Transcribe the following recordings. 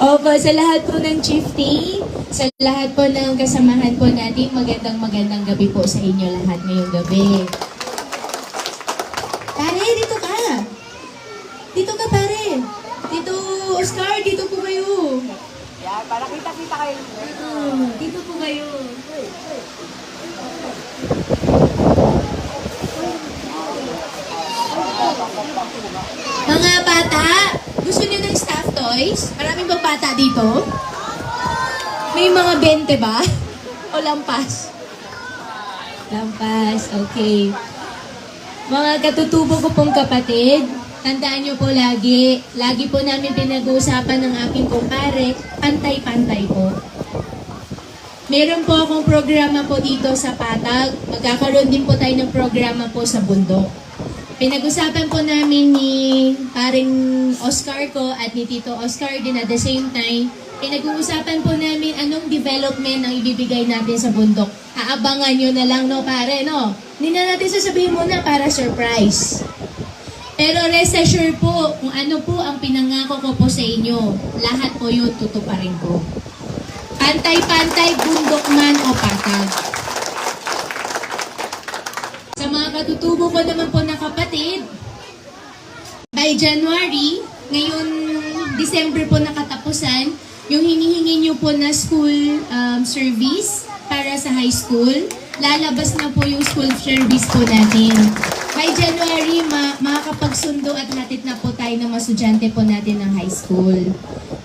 Opo, sa lahat po ng chieftain, sa lahat po ng kasamahan po natin, magandang gabi po sa inyo lahat ngayong gabi. Pare, dito ka! Dito ka, pare! Dito, Oscar, dito po kayo! Yan, para kita-kita kayo. Dito po kayo. Mga bata, gusto niyo ng stuffed toys? Maraming bang bata dito? May mga 20 ba? O lampas? Lampas, okay. Mga katutubo ko pong kapatid, tandaan niyo po lagi po namin pinag-uusapan ng aking kumpare, pantay-pantay po. Meron po akong programa po dito sa Patag, magkakaroon din po tayo ng programa po sa bundok. Pinag-usapan po namin ni paring Oscar ko at ni Tito Oscar din at the same time, pinag-uusapan po namin anong development ang ibibigay natin sa bundok. Aabangan nyo na lang, no, pare, no? Hindi na natin sasabihin muna para surprise. Pero rest assured po, kung ano po ang pinangako ko po sa inyo, lahat po yun tutuparin ko. Pantay-pantay, bundok man o patag. Sa mga katutubo ko naman po na kapatid, by January, ngayon December po nakatapusan, yung hinihingi nyo po na school service para sa high school, lalabas na po yung school service po natin. By January, makakapagsundo at hatid na po tayo ng mga estudyante po natin ng high school.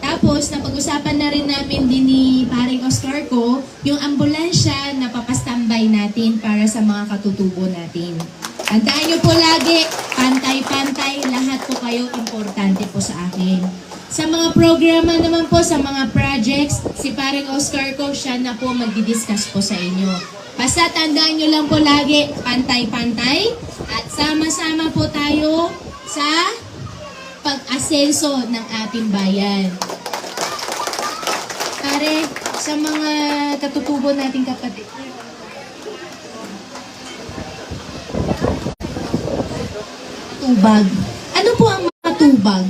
Tapos, napag-usapan na rin namin din ni paring Oscar ko, yung ambulansya na papastambay natin para sa mga katutubo natin. Tandaan nyo po lagi, pantay-pantay, lahat po kayo importante po sa akin. Sa mga programa naman po, sa mga projects, si paring Oscar ko, siya na po magdi-discuss po sa inyo. Basta tandaan nyo lang po lagi, pantay-pantay, at sama-sama po tayo sa pag-asenso ng ating bayan. Pare, sa mga katutubo nating kapatid. Matubag. Ano po ang matubag?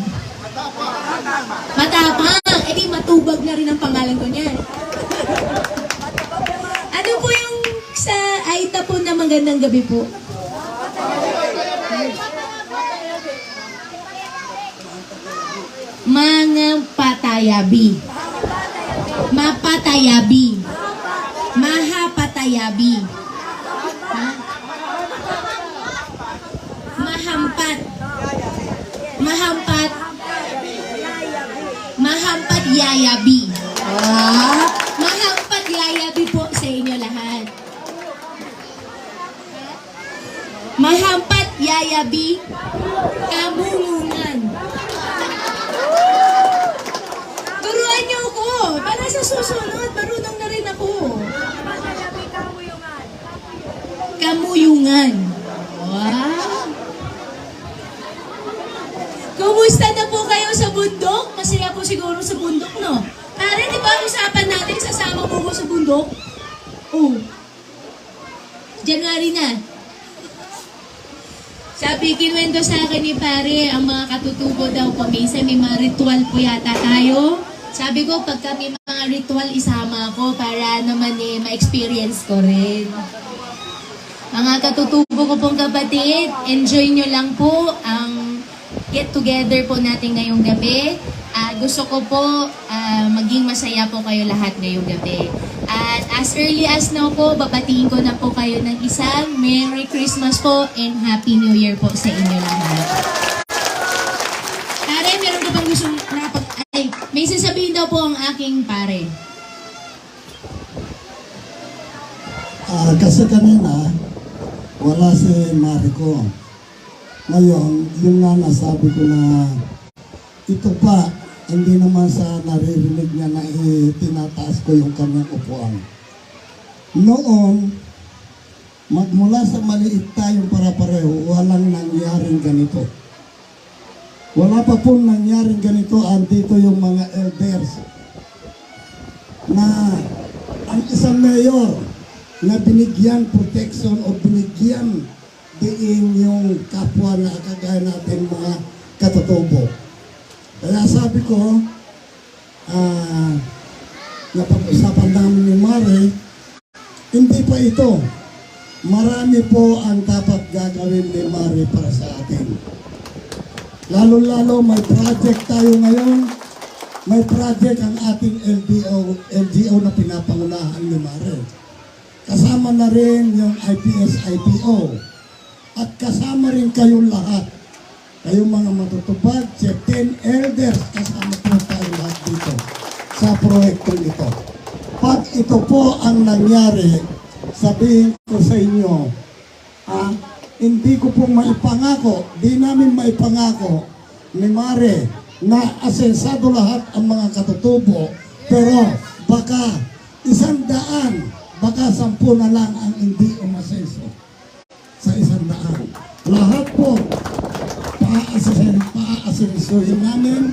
Matapang. Eh di matubag na rin ang pangalan ko niyan. Ano po yung sa Aita po na magandang gabi po? Mga patayabi. Mapatayabi. Mahapatayabi. Mahampat. Mahampat. Mahampat yayabi. Mahampat yayabi po sa inyo lahat. Mahampat yayabi. Kamulungan. Turuan niyo ako. Para sa susunod, marunong na rin ako. Kamuyungan. Wow. Kumusta na po kayo sa bundok? Masaya po siguro sa bundok, no? Pare, di ba usapan natin sasama po ko sa bundok? Oh. January na. Sabi, kinuwento sa akin ni pare, ang mga katutubo daw po, minsan may mga ritual po yata tayo. Sabi ko, pag kami mga ritual, isama ako para naman ma-experience ko rin. Mga katutubo ko pong kapatid, enjoy nyo lang po ang get together po natin ngayong gabi. Gusto ko po maging masaya po kayo lahat ngayong gabi. At as early as now po, babatiin ko na po kayo ng isang Merry Christmas po and Happy New Year po sa inyo lahat. Pare, meron ka bang gustong may sasabihin daw po ang aking pare. Kasi kanina, wala si Marico. Ngayon, yung nga nasabi ko na ito pa, hindi naman sa naririnig niya na tinataas ko yung kanyang upuan. Noon, magmula sa maliit tayong para-pareho, walang nangyaring ganito. Wala pa po nangyaring ganito, andito yung mga elders na ang isang mayor na binigyan protection o binigyan diin yung kapwa na kagaya natin mga katutubo. Kaya sabi ko, napag-usapan namin ni Mare, hindi pa ito. Marami po ang dapat gagawin ni Mare para sa atin. Lalo-lalo may project tayo ngayon. May project ang ating LGO na pinapangunahan ni Mare. Kasama na rin yung IPS-IPO. At kasama rin kayong lahat. Kayong mga matutupad, 10 elders, kasama po tayo lahat dito sa proyektong ito. Pag ito po ang nangyari, sabihin ko sa inyo, hindi ko po maipangako, di namin maipangako ni Mare na asensado lahat ang mga katutubo, pero baka 100, baka 10 na lang ang hindi umasenso sa 100. Lahat po, paasensuhin namin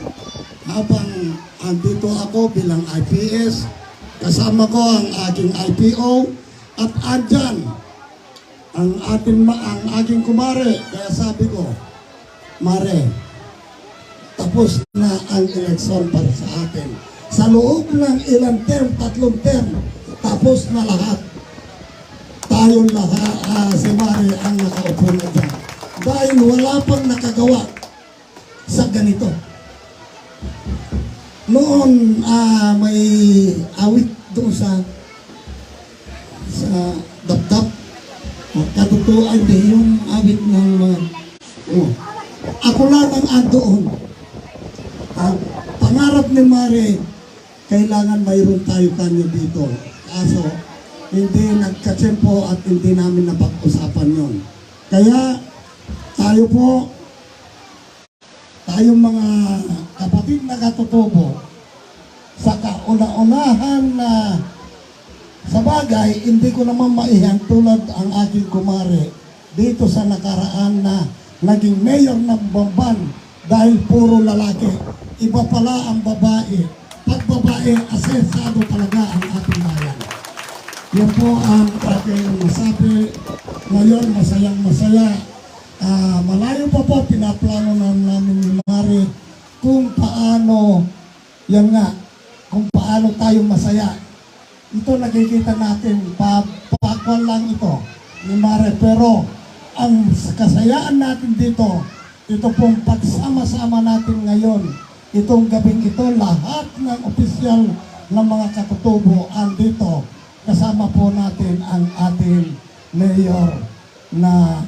habang andito ako bilang IPS, kasama ko ang aking IPO, at andyan ang aking kumare. Kaya sabi ko, Mare, tapos na ang eleksyon para sa atin. Sa loob ng ilang term, 3 term, tapos na lahat. Tayo lahat, si Mare ang nakaupo na dyan. Dahil wala pang nakagawa sa ganito. Noon, may awit doon sa dapdap. Katutuan din yung awit ng ako lang ang andoon. Ang pangarap ni Mare, kailangan mayroon tayo kanya dito. Kaso, hindi nagkatsempo at hindi namin napag-usapan yon. Kaya, tayo po, tayong mga kapatid na katutubo, sa kauna-unahan na sa bagay, hindi ko naman maihan tulad ang aking kumare dito sa nakaraan na naging mayor ng Bamban dahil puro lalaki. Iba pala ang babae. Pag babae, asensado talaga ang ating bayan. Yan po ang aking masabi. Ngayon, masayang masaya. Malayo pa po, pinaplano na namin ni Mare kung paano, yan nga, kung paano tayo masaya. Ito nakikita natin, pakwan lang ito ni Mare, pero ang kasayaan natin dito, ito pong pagsama-sama natin ngayon, itong gabing ito, lahat ng opisyal ng mga katutubo andito, kasama po natin ang ating mayor na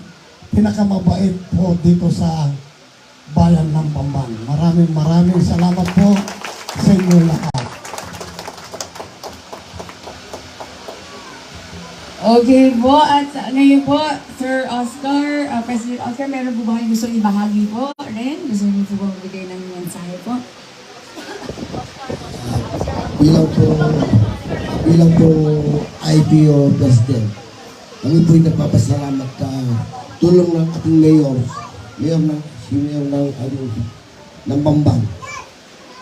pinakamabait po dito sa bayan ng Bamban. Maraming salamat po sa inyo lahat. Okay po, at ngayon po, Sir Oscar, President Oscar, meron po ba kayong gusto ibahagi po rin? Gusto niyo po ba magbigay ng mensahe po? Bilang po IPO President, kami po'y nagpapasalamat sa tulong ng ating mayor ng Bamban,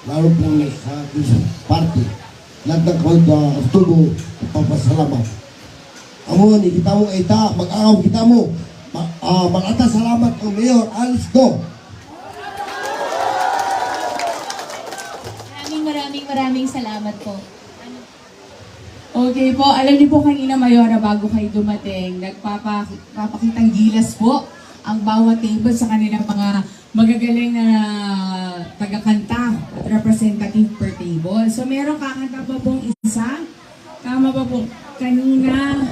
lalo po sa party, lahat ng katutubo, nagpapasalamat. Amo ni kita mo ita, mag-aw kita mo. Magata salamat ko Mayor Alice Go. Maraming salamat po. Okay po, alam niyo po kanina Mayora, bago kayo dumating, nagpapakitang gilas po ang bawat table sa kanilang mga magagaling na tagakanta at representative per table. So meron kakanta pa pong isa, tama pa po kanina.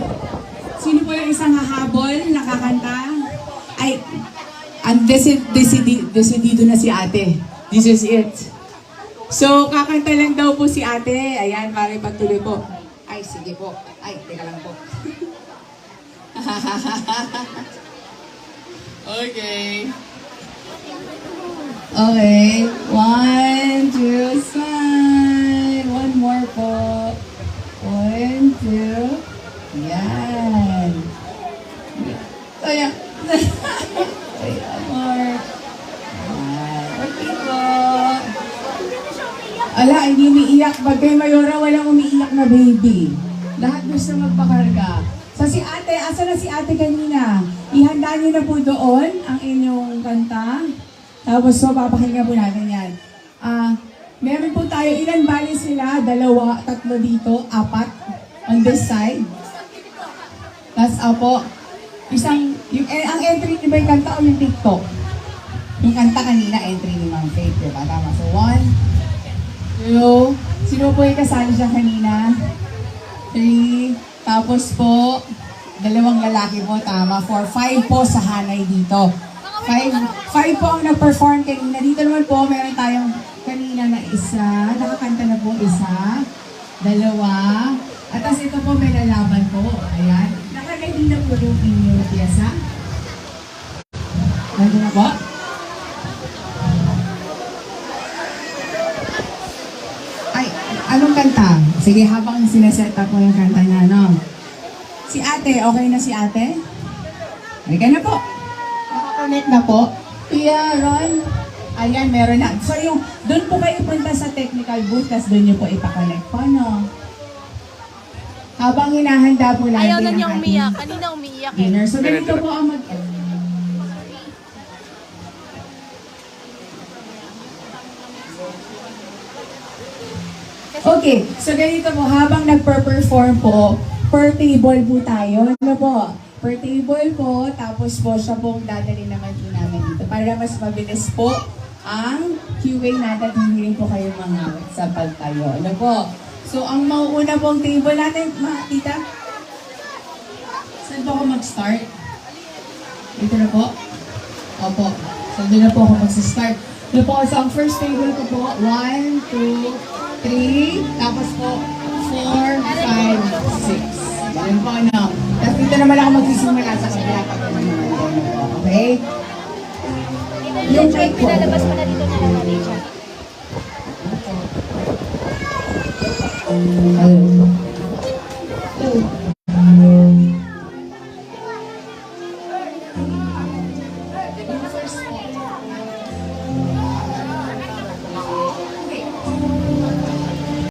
Sino po yung isang hahabol nakakanta? Ay, decidido na si ate. This is it. So, kakanta lang daw po si ate. Ayan, mari pagtuloy po. Ay, sige po. Ay, teka lang po. Okay. Okay. 1, 2, smile. One more po. 1, 2. Yan. Ayan. Ayan more. Okay po. Ala, hindi umiiyak. Pag kay Mayora, walang umiiyak na baby. Lahat gusto magpakarga. So si ate, asa na si ate kanina? Ihanda niyo na po doon ang inyong kanta. Tapos so, papakinggan po natin yan. Meron po tayo, ilan bali sila? Dalawa, tatlo dito, apat on this side. Tapos po, ang entry ni ba yung kanta o yung TikTok? Yung kanta kanina, entry ni Ma'am Faith, diba? Tama. So, 1, 2, sino po yung kasali siya kanina? 3, tapos po, dalawang lalaki po, tama. 4, 5 po sa hanay dito. 5 po ang nag-perform kanina. Dito naman po, meron tayong kanina na isa. Nakakanta na po isa. Dalawa. At as ito po, may lalaban po. Ayan. Nakalagay na po yung inyong piyasa. Nandun na po. Ay, anong kanta? Sige, habang sineset up mo yung kanta niya, no? Si ate, okay na si ate? Halika na po. Nakakonect na po. Kuya Ron, ayan, meron na. So yung, doon po kayo punta sa technical booth, tapos doon nyo po ipakonect po, no? Habang hinahanda po natin Ayaw na niya ang umiyak. ating Kanina umiiyak eh. dinner. So ganito po ang Okay, so ganito po, habang nagper-perform po, per table po tayo. Ano po? Per table po, tapos po siya pong dadali naman po namin dito. Para mas mabilis po ang QA natin, hindi po kayo mga sa pagtayo. Ano po? So, ang mauuna pong table natin, mga tita, saan po ako mag-start? Dito na po? Opo. So, doon na po ako mag-start. Doon po, so ang first table ko po, 1, 2, 3, tapos po, 4, 5, 6. Yan po, ano. Tapos dito naman ako magsisimula sa kabila pag okay? Yung check, pinalabas mo na dito na natin siya.